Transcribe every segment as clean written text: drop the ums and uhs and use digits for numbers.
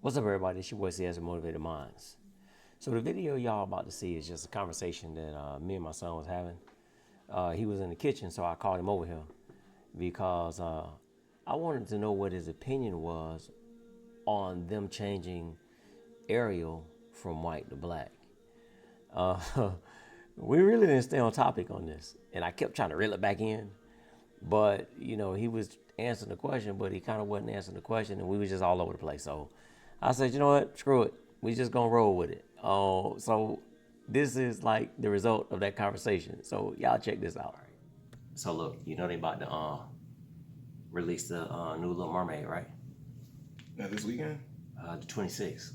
What's up, everybody? It's your boy CS Motivated Minds. So the video y'all about to see is just a conversation that me and my son was having. He was in the kitchen, so I called him over here because I wanted to know what his opinion was on them changing Ariel from white to black. Uh, we really didn't stay on topic on this, and I kept trying to reel it back in, but he was answering the question, but he kind of wasn't answering the question, and we was just all over the place. So I said, you know what, screw it, we just gonna roll with it. So this is like the result of that conversation. So y'all check this out. So look, they about to release the new Little Mermaid, right? Now this weekend? The 26th.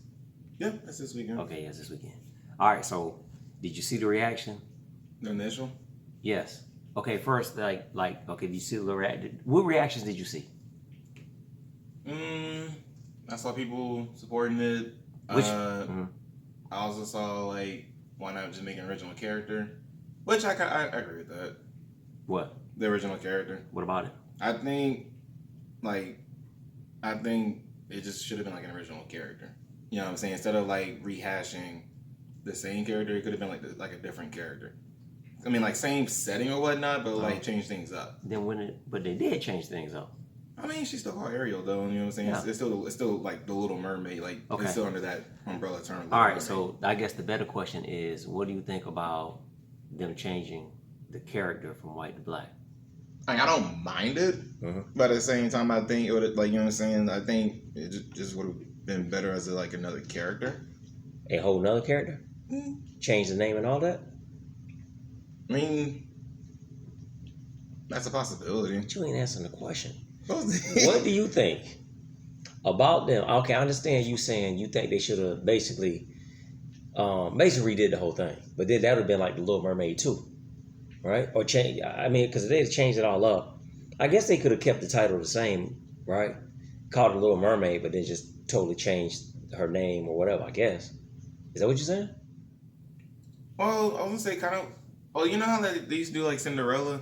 Yeah, that's this weekend. Okay, yes, this weekend. All right, so did you see the reaction? The initial? Yes. Okay, first, okay, did you see the reaction? What reactions did you see? I saw people supporting it. Which? I also saw why not just make an original character, which I agree with that. What? The original character. What about it? I think it just should have been an original character. You know what I'm saying? Instead of rehashing the same character, it could have been like a different character. I mean, same setting or whatnot, but change things up. But they did change things up. I mean, she's still called Ariel, though. You know what I'm saying? Yeah. It's still like the Little Mermaid. Okay. It's still under that umbrella term. All right. So I guess the better question is, what do you think about them changing the character from white to black? I don't mind it, but at the same time, I think it would you know what I'm saying. I think it just would have been better as another character. A whole nother character? Change the name and all that? I mean, that's a possibility. But you ain't answering the question. What do you think about them? Okay, I understand you saying you think they should have basically redid the whole thing, but then that would have been like the Little Mermaid too, right? Or change. I mean, because they changed it all up. I guess they could have kept the title the same, right? Called it Little Mermaid, but then just totally changed her name or whatever. I guess. Is that what you're saying? Well, I was gonna say kind of. Oh, you know how they used to do Cinderella,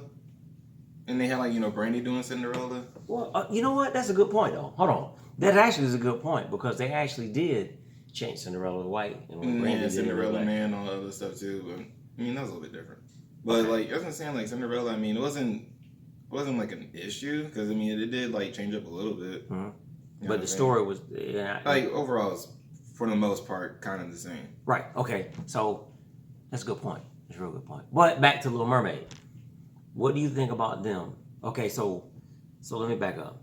and they had Brandy doing Cinderella. Well, you know what? That's a good point, though. Hold on. That actually is a good point because they actually did change Cinderella to white. And Brandy Cinderella Man, all that other stuff too. But I mean, that was a little bit different. But I was saying Cinderella. I mean, it wasn't an issue because I mean it did change up a little bit. But the story was overall, it's, for the most part, kind of the same. Right. Okay. So that's a good point. That's a real good point. But back to Little Mermaid. What do you think about them? Okay. So let me back up.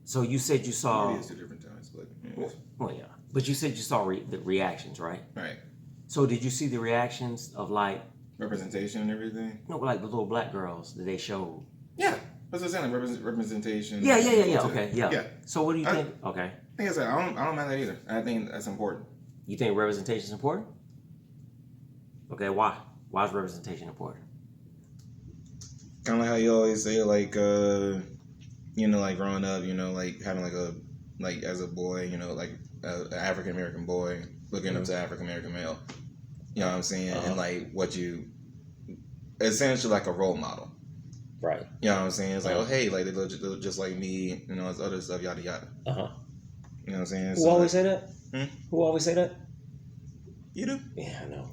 So you said you saw. Maybe it's 2 different times, but. Yeah. Well, yeah. But you said you saw the reactions, right? Right. So did you see the reactions of representation and everything? No, the little black girls that they showed. Yeah. That's what I'm saying, representation. Yeah. Okay, yeah. So what do you think? Okay. Like I said, I don't mind that either. I think that's important. You think representation is important? Okay, why? Why is representation important? Kind of like how you always say, growing up, having as a boy, an African American boy looking up to African American male. You know what I'm saying? And what you essentially a role model. Right. You know what I'm saying? It's oh hey, they look just like me, it's other stuff, yada yada. You know what I'm saying? Who always say that? Who always say that? You do? Yeah, I know.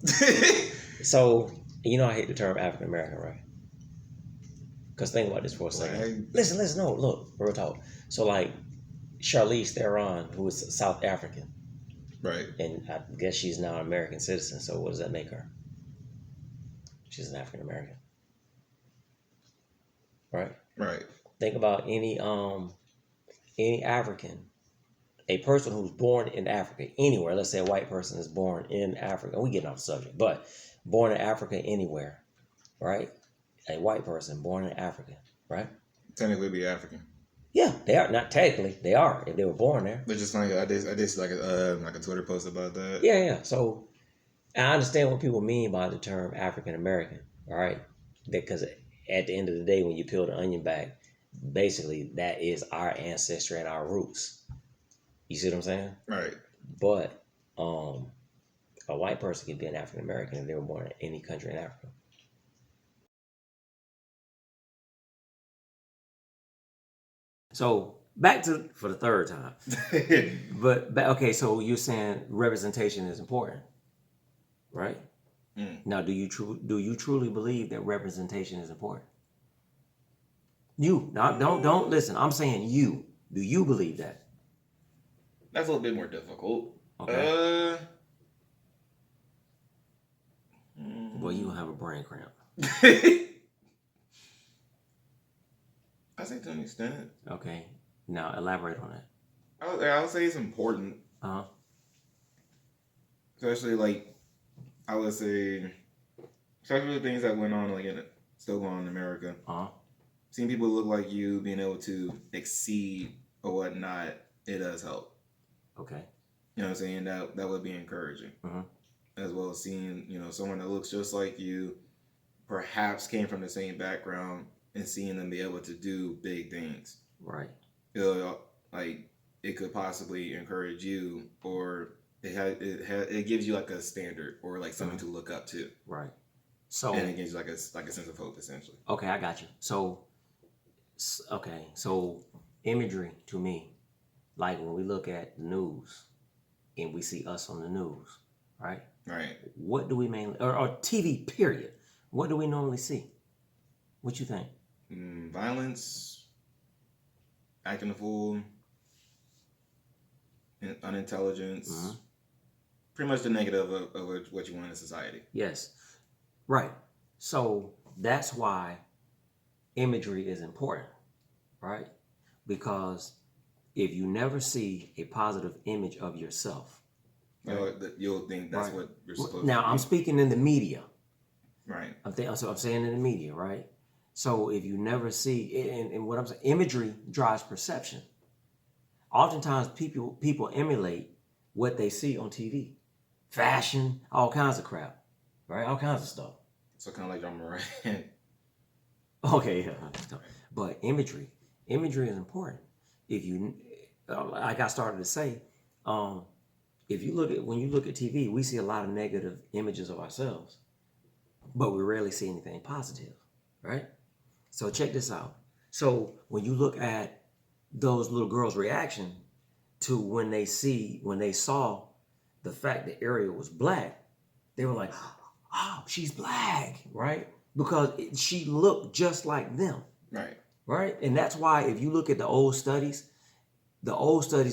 So, I hate the term African American, right? Because think about this for a second. Listen, no, look, real talk. So, Charlize Theron, who is South African. Right. And I guess she's now an American citizen, so what does that make her? She's an African American. Right? Right. Think about any African, a person who's born in Africa, anywhere. Let's say a white person is born in Africa. We getting off the subject, but born in Africa anywhere, right? A white person born in Africa, right? Technically be African. Yeah, they are. Not technically, they are if they were born there. But just I did a Twitter post about that. Yeah. So I understand what people mean by the term African American, all right? Because at the end of the day, when you peel the onion back, basically that is our ancestry and our roots. You see what I'm saying? Right. But a white person can be an African American if they were born in any country in Africa. So back to for the third time. But okay, so you're saying representation is important, right? Now, do you truly believe that representation is important? You now don't listen. I'm saying you. Do you believe that? That's a little bit more difficult. Okay. Well, you don't have a brain cramp. I say to an extent. Okay. Now elaborate on that. I would say it's important. Especially like I would say, especially the things that went on still going on in America. Seeing people look like you, being able to exceed or whatnot, it does help. Okay. You know what I'm saying? That would be encouraging. As well as seeing, someone that looks just like you, perhaps came from the same background, and seeing them be able to do big things. Right. It could possibly encourage you, or it gives you like a standard or like something to look up to. Right. So and it gives you like a sense of hope, essentially. Okay, I got you. So imagery to me, like when we look at the news and we see us on the news, right? Right. What do we mainly, or TV period, what do we normally see? What you think? Violence, acting a fool, unintelligence, pretty much the negative of what you want in society. Yes. Right. So that's why imagery is important, right? Because if you never see a positive image of yourself, you'll think that's what you're supposed to do. Now, I'm speaking in the media. Right. I'm saying in the media, right? So if you never see, and what I'm saying, imagery drives perception. Oftentimes people emulate what they see on TV. Fashion, all kinds of crap, right? All kinds of stuff. So kind of like John Moran. Okay, yeah. But imagery is important. If you, like I started to say, when you look at TV, we see a lot of negative images of ourselves, but we rarely see anything positive, right? So check this out. So when you look at those little girls' reaction to when they saw the fact that Ariel was black, they were like, "Oh, she's black," right? Because she looked just like them, right? And that's why if you look at the old studies that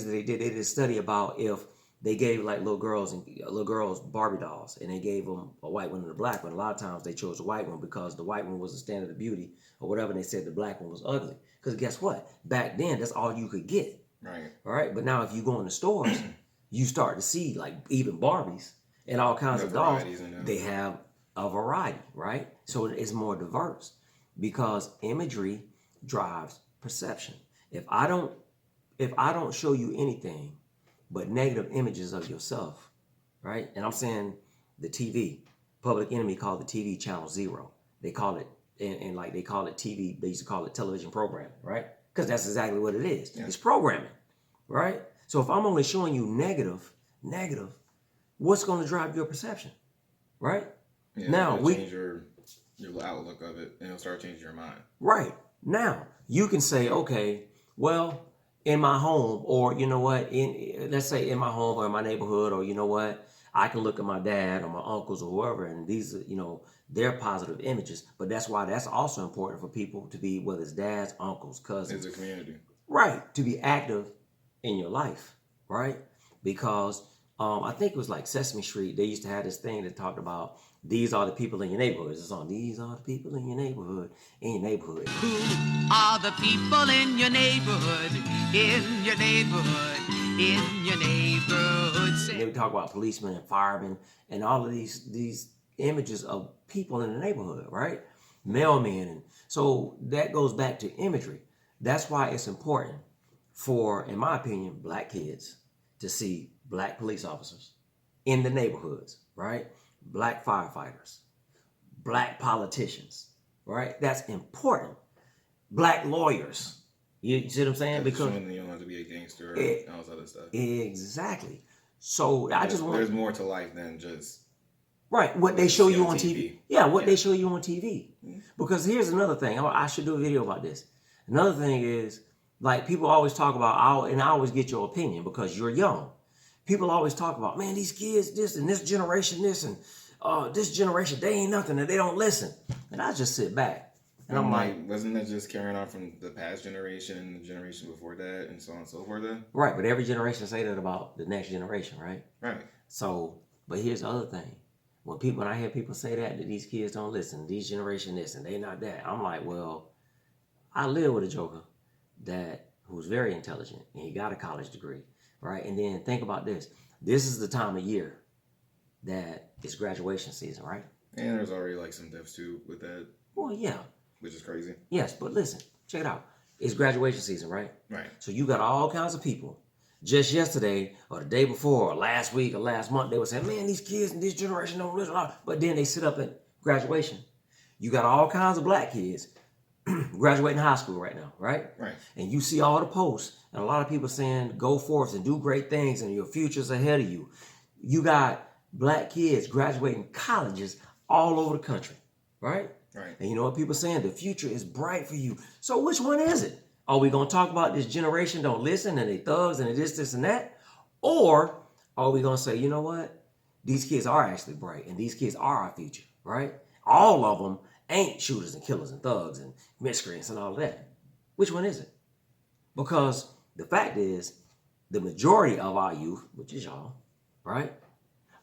they did a study about if they gave like little girls Barbie dolls, and they gave them a white one and a black one. A lot of times they chose the white one because the white one was the standard of beauty or whatever. And they said the black one was ugly. Because guess what? Back then, that's all you could get. Right. All right. But now if you go in the stores, you start to see like even Barbies and all kinds of dolls. They have a variety, right? So it's more diverse because imagery drives perception. If I don't show you anything but negative images of yourself, right? And I'm saying the TV, Public Enemy called the TV channel 0. They call it, and like they call it TV, they used to call it television programming, right? Because that's exactly what it is. Yeah. It's programming, right? So if I'm only showing you negative, what's going to drive your perception, right? Yeah, now we change your outlook of it, and it'll start changing your mind. Right. Now you can say, okay, well, in my home, or you know what, let's say in my home or in my neighborhood, or you know what, I can look at my dad or my uncles or whoever, and these are, they're positive images. But that's why that's also important for people to be, whether it's dads, uncles, cousins. It's a community. Right. To be active in your life, right? Because I think it was like Sesame Street. They used to have this thing that talked about these are the people in your neighborhood. It's on these are the people in your neighborhood, Who are the people in your neighborhood, in your neighborhood, in your neighborhood? And they would talk about policemen and firemen and all of these images of people in the neighborhood, right? Mailmen. And so that goes back to imagery. That's why it's important for, in my opinion, black kids to see black police officers in the neighborhoods, right? Black firefighters, black politicians, right? That's important. Black lawyers. You see what I'm saying? Because you don't have to be a gangster and all this other stuff. Exactly. So there's more to life than just what they show you on TV. Yeah, what they show you on TV. Mm-hmm. Because here's another thing. I should do a video about this. Another thing is Like people always talk about, and I always get your opinion because you're young. People always talk about, man, these kids, this and this generation, this and this generation, they ain't nothing and they don't listen. And I just sit back and I'm like, wasn't that just carrying on from the past generation and the generation before that and so on and so forth then? right, but every generation say that about the next generation, right? Right. So, but here's the other thing. When I hear people say that these kids don't listen, these generation this and they not that, I'm like, well, I live with a joker who's very intelligent and he got a college degree, right? And then think about this. This is the time of year that it's graduation season, right? And there's already like some deaths too with that. Well, yeah. Which is crazy. Yes, but listen, check it out. It's graduation season, right? Right. So you got all kinds of people. Just yesterday or the day before or last week or last month, they were saying, man, these kids in this generation don't listen. But then they sit up at graduation. You got all kinds of black kids graduating high school right now, right? Right. And you see all the posts and a lot of people saying, go forth and do great things and your future's ahead of you. You got black kids graduating colleges all over the country, right? Right. And you know what people are saying? The future is bright for you. So which one is it? Are we going to talk about this generation don't listen and they thugs and this, and that? Or are we going to say, you know what? These kids are actually bright and these kids are our future, right? All of them ain't shooters and killers and thugs and miscreants and all of that. Which one is it? Because the fact is, the majority of our youth, which is y'all, right,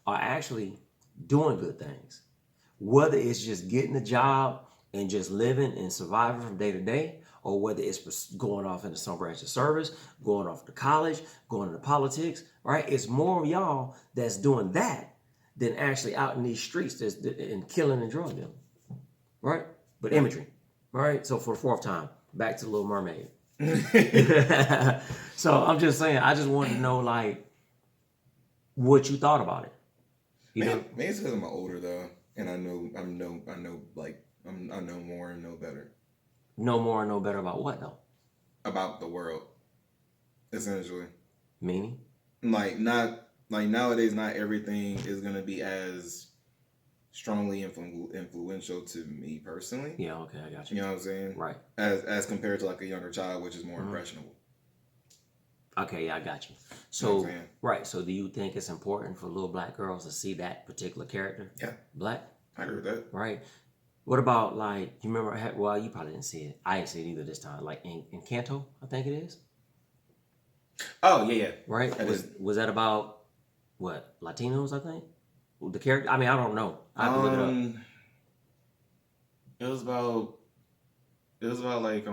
are actually doing good things. Whether it's just getting a job and just living and surviving from day to day, or whether it's going off into some branch of service, going off to college, going into politics, right? It's more of y'all that's doing that than actually out in these streets and killing and drug dealing, right? But imagery, right? So for the fourth time, back to Little Mermaid. So I'm just saying, I just wanted to know, like, what you thought about it. You know? Maybe it's because I'm older though, and I know more and know better. Know more and know better about what though? About the world, essentially. Meaning? Like nowadays, not everything is gonna be as strongly influential to me personally. Yeah, okay, I got you. You know what I'm saying? Right. As compared to like a younger child, which is more impressionable. Okay, yeah, I got you. You know So, what I'm saying? right. So, do you think it's important for little black girls to see that particular character? Yeah. Black? I agree with that. Right. What about, like, you remember, well, you probably didn't see it. I didn't see it either this time. Like, in Canto, I think it is. Oh, yeah. Right? Was that about, what, Latinos, I think? The character? I mean, I don't know. I have to look it up. It was about like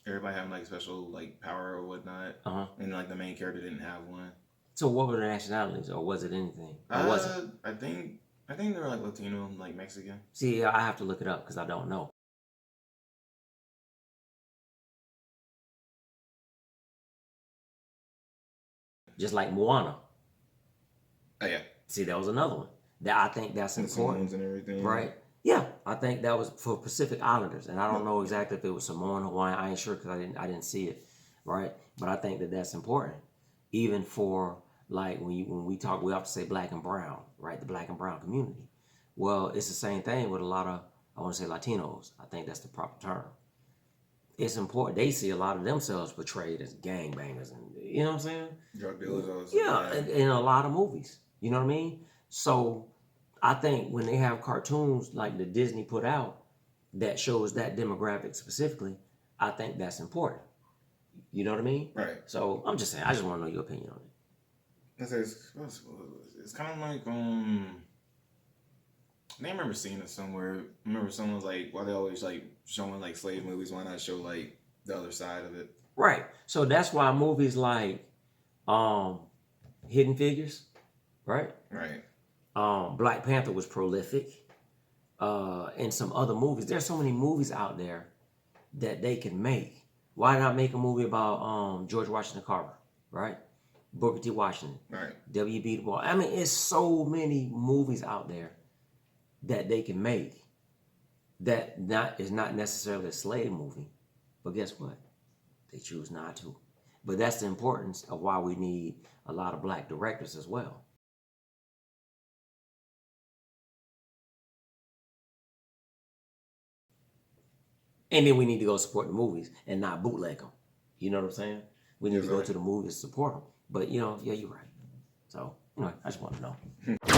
everybody having like special like power or whatnot, and like the main character didn't have one. So what were the nationalities, or was it anything? Or was it? I think they were like Latino, like Mexican. See, I have to look it up because I don't know. Just like Moana. Oh yeah. See, that was another one. That I think that's important. And everything. Right? Yeah, I think that was for Pacific Islanders, and I don't know exactly if it was Samoan, Hawaiian. I ain't sure because I didn't see it, right? But I think that that's important, even for like when we talk, we have to say black and brown, right? The black and brown community. Well, it's the same thing with a lot of, I want to say Latinos. I think that's the proper term. It's important. They see a lot of themselves portrayed as gangbangers, and you know what I'm saying? Drug dealers. Yeah, in a lot of movies. You know what I mean? So I think when they have cartoons like the Disney put out that shows that demographic specifically, I think that's important. You know what I mean? Right. So I'm just saying, I just want to know your opinion on it. It's kind of like I remember seeing it somewhere. I remember someone was like, why they always like showing like slave movies? Why not show like the other side of it? Right. So that's why movies like Hidden Figures, right? Right. Black Panther was prolific. And some other movies. There's so many movies out there that they can make. Why not make a movie about George Washington Carver, right? Booker T. Washington, right? W.B. Du Bois. I mean, it's so many movies out there that they can make that is not necessarily a slave movie. But guess what? They choose not to. But that's the importance of why we need a lot of black directors as well. And then we need to go support the movies and not bootleg them. You know what I'm saying? We need Yes, to go sir. to the movies to support them. But, you know, yeah, you're right. So, anyway, I just want to know.